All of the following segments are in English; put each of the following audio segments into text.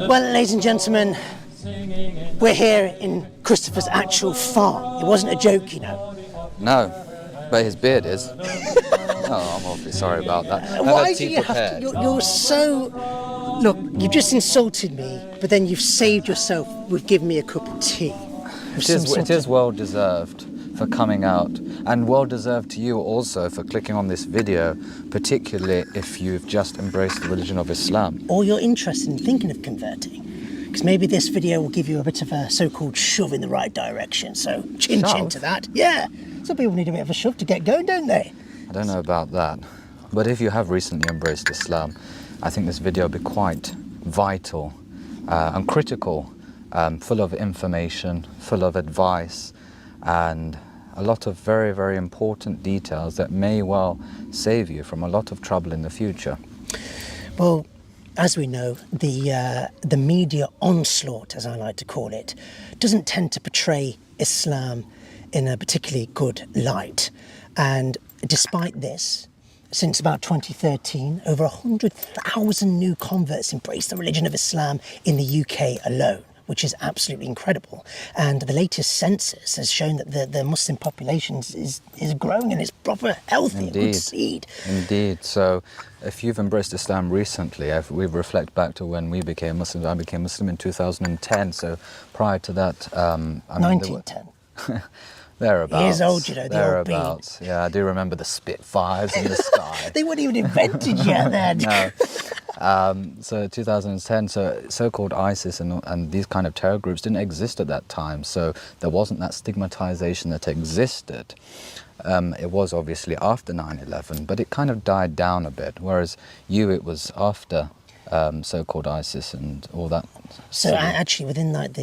Well, ladies and gentlemen, we're here in Christopher's actual farm. It wasn't a joke, you know. No, but his beard is. Oh, I'm awfully sorry about that. Why do you have to? You're so... Look, you've just insulted me, but then you've saved yourself with giving me a cup of tea. It is well deserved for coming out, and well deserved to you also for clicking on this video, particularly if you've just embraced the religion of Islam. Or you're interested in thinking of converting. Because maybe this video will give you a bit of a so-called shove in the right direction. So chin to that. Yeah, some people need a bit of a shove to get going, don't they? I don't know about that, but if you have recently embraced Islam, I think this video will be quite vital and critical, full of information, full of advice, and a lot of very, very important details that may well save you from a lot of trouble in the future. Well, as we know, the media onslaught, as I like to call it, doesn't tend to portray Islam in a particularly good light. And despite this, since about 2013, over 100,000 new converts embraced the religion of Islam in the UK alone, which is absolutely incredible. And the latest census has shown that the Muslim population is growing and it's proper healthy, Indeed. a good seed. Indeed. So if you've embraced Islam recently, if we reflect back to when we became Muslims, I became Muslim in 2010. So prior to that... 1910. Thereabouts. Years old, you know, the old Thereabouts. Yeah, I do remember the Spitfires in the sky. They weren't even invented yet then. No. So 2010, so-called ISIS and these kind of terror groups didn't exist at that time. So there wasn't that stigmatization that existed. It was obviously after 9/11, but it kind of died down a bit. Whereas it was after so-called ISIS and all that. So actually, within like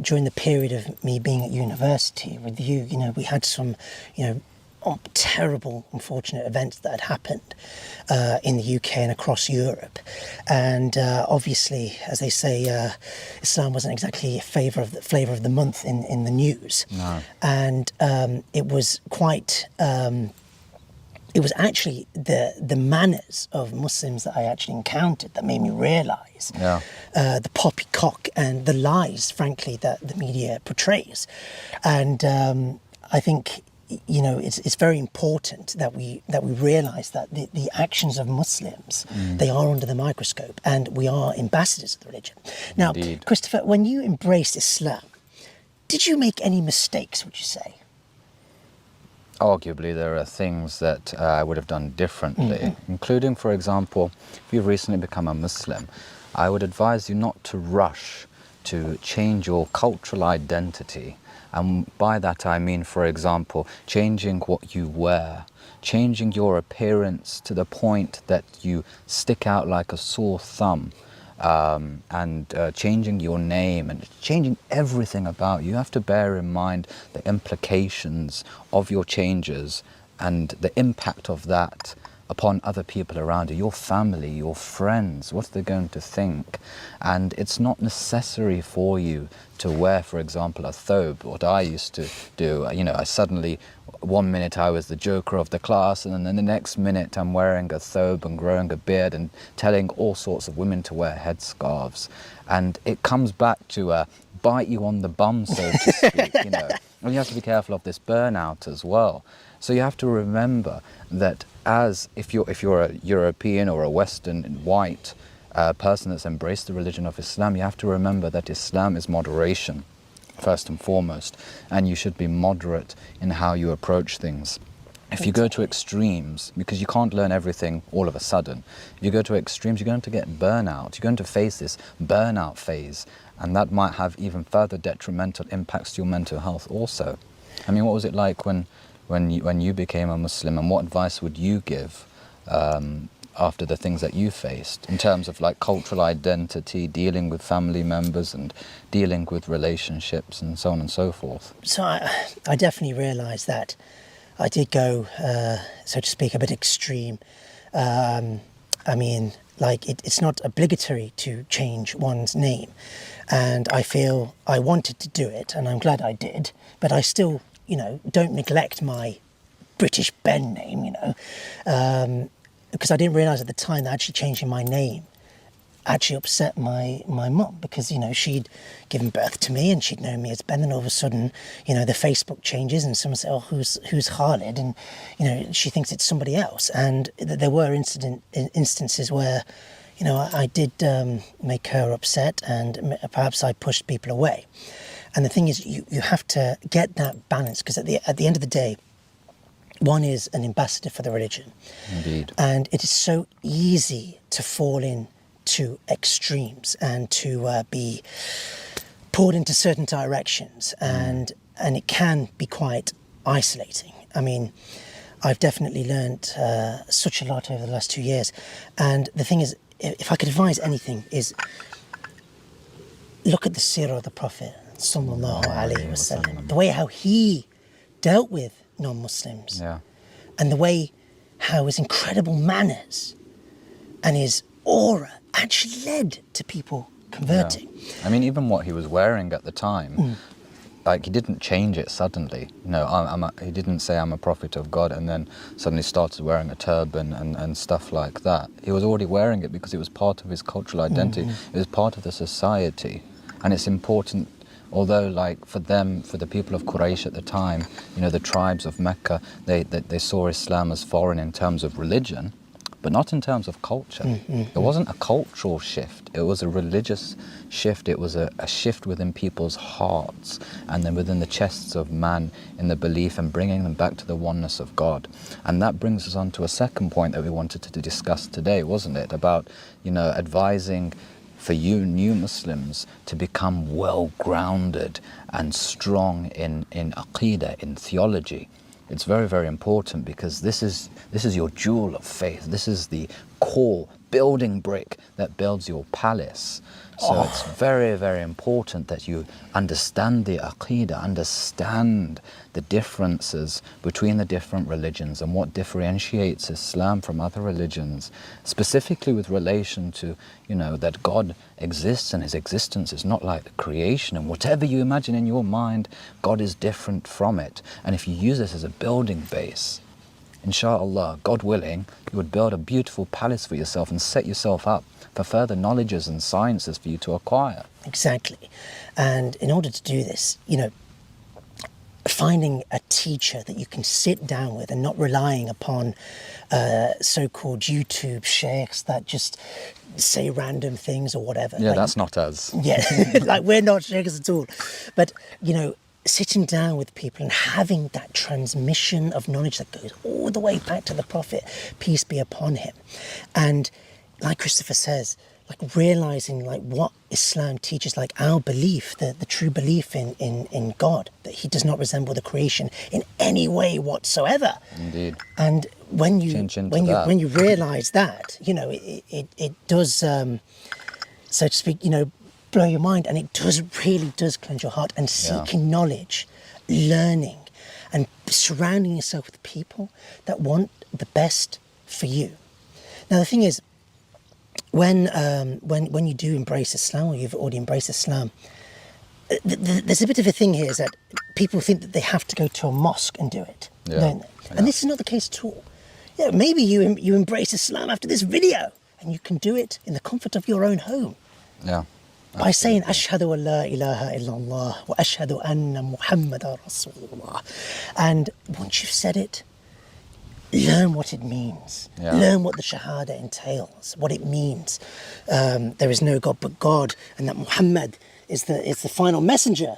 during the period of me being at university with you, you know, we had some, you know, terrible, unfortunate events that had happened in the UK and across Europe. And obviously, as they say, Islam wasn't exactly a flavour of the month in the news. No. And it was quite... it was actually the manners of Muslims that I actually encountered that made me realise the poppycock and the lies, frankly, that the media portrays. And I think, you know, it's very important that we realise that the actions of Muslims, they are under the microscope, and we are ambassadors of the religion. Now, Indeed. Christopher, when you embraced Islam, did you make any mistakes, would you say? Arguably, there are things that I would have done differently, including, for example, if you've recently become a Muslim, I would advise you not to rush to change your cultural identity. And by that I mean, for example, changing what you wear, changing your appearance to the point that you stick out like a sore thumb, and changing your name and changing everything about you. You have to bear in mind the implications of your changes and the impact of that upon other people around you, your family, your friends, what they're going to think. And it's not necessary for you to wear, for example, a thobe. What I used to do, you know, I suddenly, one minute I was the joker of the class, and then the next minute I'm wearing a thobe and growing a beard and telling all sorts of women to wear headscarves. And it comes back to bite you on the bum, so to speak, you know. And you have to be careful of this burnout as well. So you have to remember that if you're a European or a Western white person that's embraced the religion of Islam, you have to remember that Islam is moderation, first and foremost, and you should be moderate in how you approach things. If you go to extremes, because you can't learn everything all of a sudden, if you go to extremes, you're going to get burnout. You're going to face this burnout phase, and that might have even further detrimental impacts to your mental health also. I mean, what was it like when you became a Muslim, and what advice would you give after the things that you faced in terms of like cultural identity, dealing with family members and dealing with relationships and so on and so forth? So I definitely realised that I did go, so to speak, a bit extreme. I mean, like it's not obligatory to change one's name, and I feel I wanted to do it, and I'm glad I did, but I still, you know, don't neglect my British Ben name, you know, because I didn't realise at the time that actually changing my name actually upset my mum because, you know, she'd given birth to me and she'd known me as Ben, and all of a sudden, you know, the Facebook changes and someone said, oh, who's Khalid? And, you know, she thinks it's somebody else. And there were instances where, you know, I did make her upset, and perhaps I pushed people away. And the thing is, you have to get that balance, because at the end of the day, one is an ambassador for the religion. Indeed. And it is so easy to fall into extremes and to be pulled into certain directions. And it can be quite isolating. I mean, I've definitely learned such a lot over the last 2 years. And the thing is, if I could advise anything, is look at the seerah of the Prophet, sallallahu alaihi wasallam, the way how he dealt with non-Muslims, and the way how his incredible manners and his aura actually led to people converting. I mean, even what he was wearing at the time, like, he didn't change it suddenly. No, he didn't say I'm a prophet of God and then suddenly started wearing a turban and stuff like that. He was already wearing it because it was part of his cultural identity. It was part of the society, and it's important. Although, like, for the people of Quraysh at the time, you know, the tribes of Mecca, they saw Islam as foreign in terms of religion, but not in terms of culture. It wasn't a cultural shift. It was a religious shift. It was a shift within people's hearts and then within the chests of man in the belief and bringing them back to the oneness of God. And that brings us on to a second point that we wanted to discuss today, wasn't it? About, you know, advising for you new Muslims to become well-grounded and strong in aqeedah, in theology. It's very, very important, because this is your jewel of faith. This is the core building brick that builds your palace. So it's very, very important that you understand the aqeedah, understand the differences between the different religions and what differentiates Islam from other religions, specifically with relation to, you know, that God exists and his existence is not like the creation, and whatever you imagine in your mind, God is different from it. And if you use this as a building base, inshallah, God willing, you would build a beautiful palace for yourself and set yourself up for further knowledges and sciences for you to acquire. Exactly. And in order to do this, you know, finding a teacher that you can sit down with and not relying upon so-called YouTube sheikhs that just say random things or whatever. Yeah, like, that's not us. Yeah, like, we're not sheikhs at all. But, you know, sitting down with people and having that transmission of knowledge that goes all the way back to the Prophet, peace be upon him. And like Christopher says, like, realizing like what Islam teaches, like our belief, the true belief in God, that he does not resemble the creation in any way whatsoever. Indeed. And when you realize that, you know, it does, so to speak, you know, blow your mind, and it really does cleanse your heart. And seeking knowledge, learning, and surrounding yourself with people that want the best for you. Now the thing is, when you do embrace Islam, or you've already embraced Islam, there's a bit of a thing here, is that people think that they have to go to a mosque and do it, don't they? And this is not the case at all. Yeah, maybe you embrace Islam after this video, and you can do it in the comfort of your own home. Yeah. By saying Ashhadu an la ilaha illallah wa ashhadu anna Muhammadan Rasulullah. And once you've said it, learn what it means. Learn what the Shahada entails, what it means. There is no God but God, and that Muhammad is the final messenger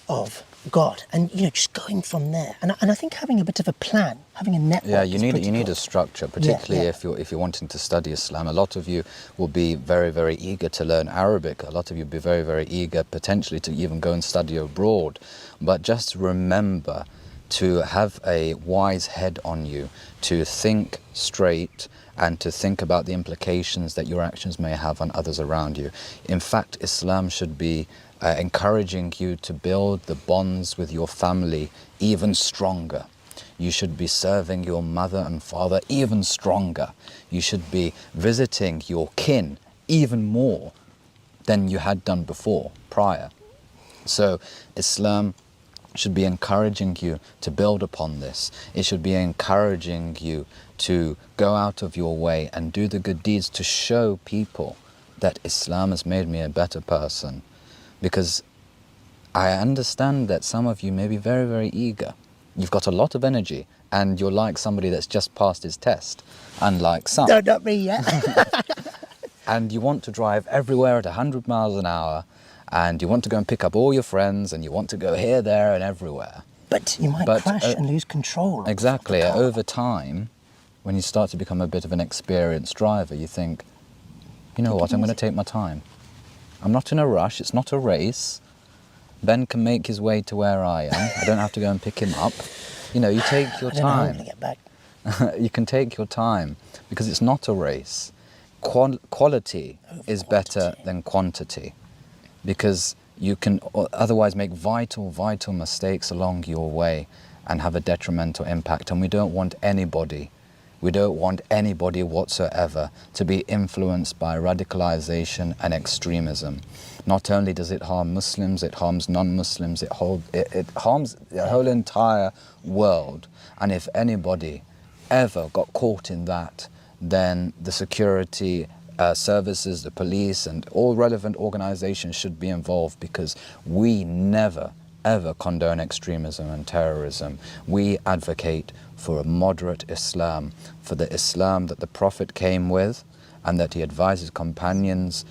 of God. And, you know, just going from there. And I think having a bit of a plan, having a network. Yeah, you need a structure, particularly if you're wanting to study Islam. A lot of you will be very, very eager to learn Arabic. A lot of you will be very, very eager potentially to even go and study abroad. But just remember to have a wise head on you, to think straight and to think about the implications that your actions may have on others around you. In fact, Islam should be encouraging you to build the bonds with your family even stronger. You should be serving your mother and father even stronger. You should be visiting your kin even more than you had done before, prior. So Islam should be encouraging you to build upon this. It should be encouraging you to go out of your way and do the good deeds to show people that Islam has made me a better person, because I understand that some of you may be very, very eager. You've got a lot of energy, and you're like somebody that's just passed his test, unlike some. No, not me yet. And you want to drive everywhere at 100 miles an hour, and you want to go and pick up all your friends, and you want to go here, there, and everywhere. But you might crash and lose control. Exactly. Over time, when you start to become a bit of an experienced driver, you think, you know what, I'm going to take my time. I'm not in a rush. It's not a race. Ben can make his way to where I am. I don't have to go and pick him up. You know, you take your time. I don't know how to get back. You can take your time, because it's not a race. Quality is better than quantity, because you can otherwise make vital mistakes along your way and have a detrimental impact. And we don't want anybody whatsoever to be influenced by radicalization and extremism. Not only does it harm Muslims, it harms non-Muslims, it harms the whole entire world. And if anybody ever got caught in that, then the security services, the police, and all relevant organizations should be involved, because we never, ever condone extremism and terrorism. We advocate for a moderate Islam, for the Islam that the Prophet came with and that he advised his companions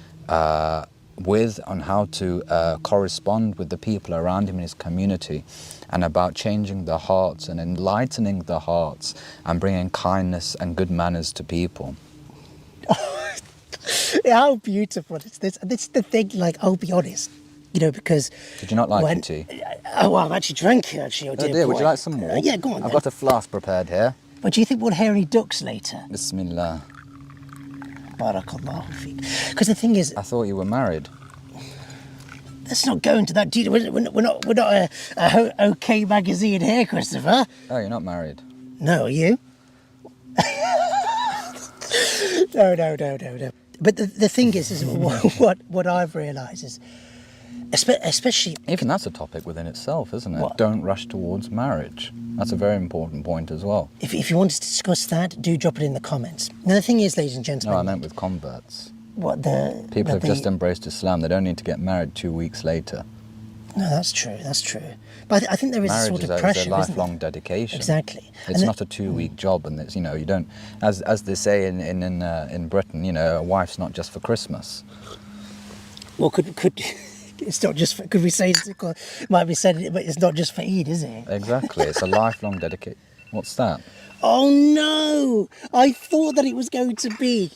with on how to correspond with the people around him in his community, and about changing the hearts and enlightening the hearts and bringing kindness and good manners to people. How beautiful is this? This is the thing, like, I'll be honest, you know, because... Did you not like your tea? Oh, well, I'm actually drinking, actually. Oh dear, would you like some more? Yeah, go on I've then. got a flask prepared here. But do you think we'll hear any ducks later? Bismillah. Barakallahu feek. Because the thing is... I thought you were married. Let's not go into that detail. We're not a OK magazine here, Christopher. Oh, you're not married? No, are you? No. But the thing is what I've realised is, especially... Even that's a topic within itself, isn't it? What? Don't rush towards marriage. That's a very important point as well. If you want to discuss that, do drop it in the comments. Now, the thing is, ladies and gentlemen... No, I meant with converts. What, People have just embraced Islam. They don't need to get married 2 weeks later. No, that's true. But I think there is a sort of pressure, is a lifelong dedication. Exactly. It's not a 2-week job, and it's, you know, you don't, as they say in Britain, you know, a wife's not just for Christmas. Well, could it's not just for, could we say it might be said, but it's not just for Eid, is it? Exactly. It's a lifelong dedication. What's that? Oh no! I thought that it was going to be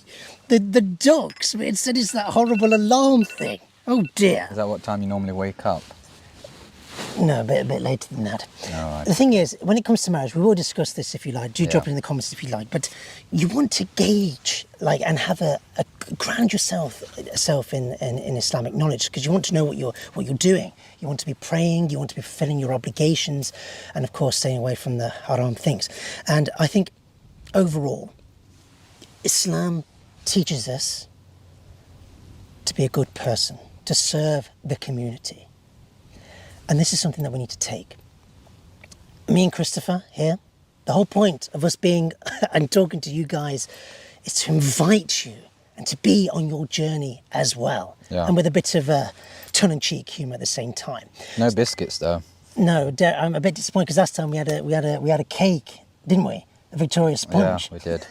the ducks, but instead it's that horrible alarm thing. Oh dear. Is that what time you normally wake up? No, a bit later than that. All right. The thing is, when it comes to marriage, we will discuss this if you like. Do drop it in the comments if you like. But you want to gauge, like, and have a ground yourself in Islamic knowledge, because you want to know what you're doing. You want to be praying. You want to be fulfilling your obligations, and of course, staying away from the haram things. And I think overall, Islam teaches us to be a good person, to serve the community. And this is something that we need to take. Me and Christopher here, the whole point of us being and talking to you guys is to invite you and to be on your journey as well. Yeah. And with a bit of tongue-in-cheek humour at the same time. No biscuits, though. No, I'm a bit disappointed because last time we had a cake, didn't we? A Victoria sponge. Yeah, we did.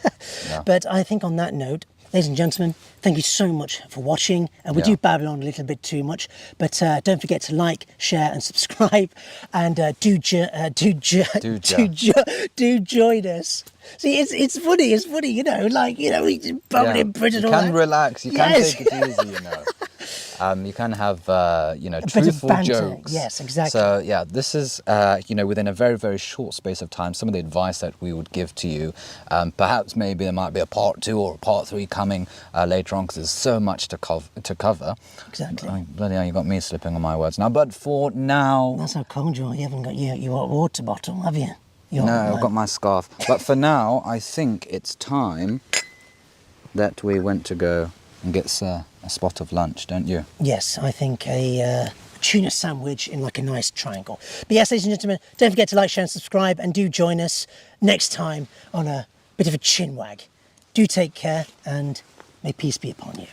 Yeah. But I think on that note, ladies and gentlemen, thank you so much for watching. And we do babble on a little bit too much, but don't forget to like, share, and subscribe, and do join us. See, it's funny, you know, like, you know, we probably in Britain. You can relax. You can take it easy, you know. You can have, truthful jokes. Yes, exactly. So, yeah, this is, within a very, very short space of time, some of the advice that we would give to you. Perhaps maybe there might be a part 2 or a part 3 coming later on, because there's so much to cover. Exactly. Bloody hell, you got me slipping on my words now. But for now... That's how cold you are. You haven't got your water bottle, have you? No, I've got my scarf. But for now, I think it's time that we went to go and get a spot of lunch, don't you? Yes, I think a tuna sandwich in like a nice triangle. But yes, ladies and gentlemen, don't forget to like, share and subscribe, and do join us next time on a bit of a chinwag. Do take care, and may peace be upon you.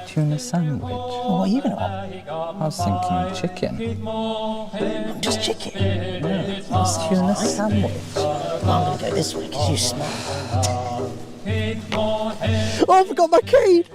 Tuna sandwich. Well, what are you going to want? I was thinking chicken. Just chicken. Yeah, it's tuna sandwich. Well, I'm going to go this way because you smell. Oh, I forgot my cane.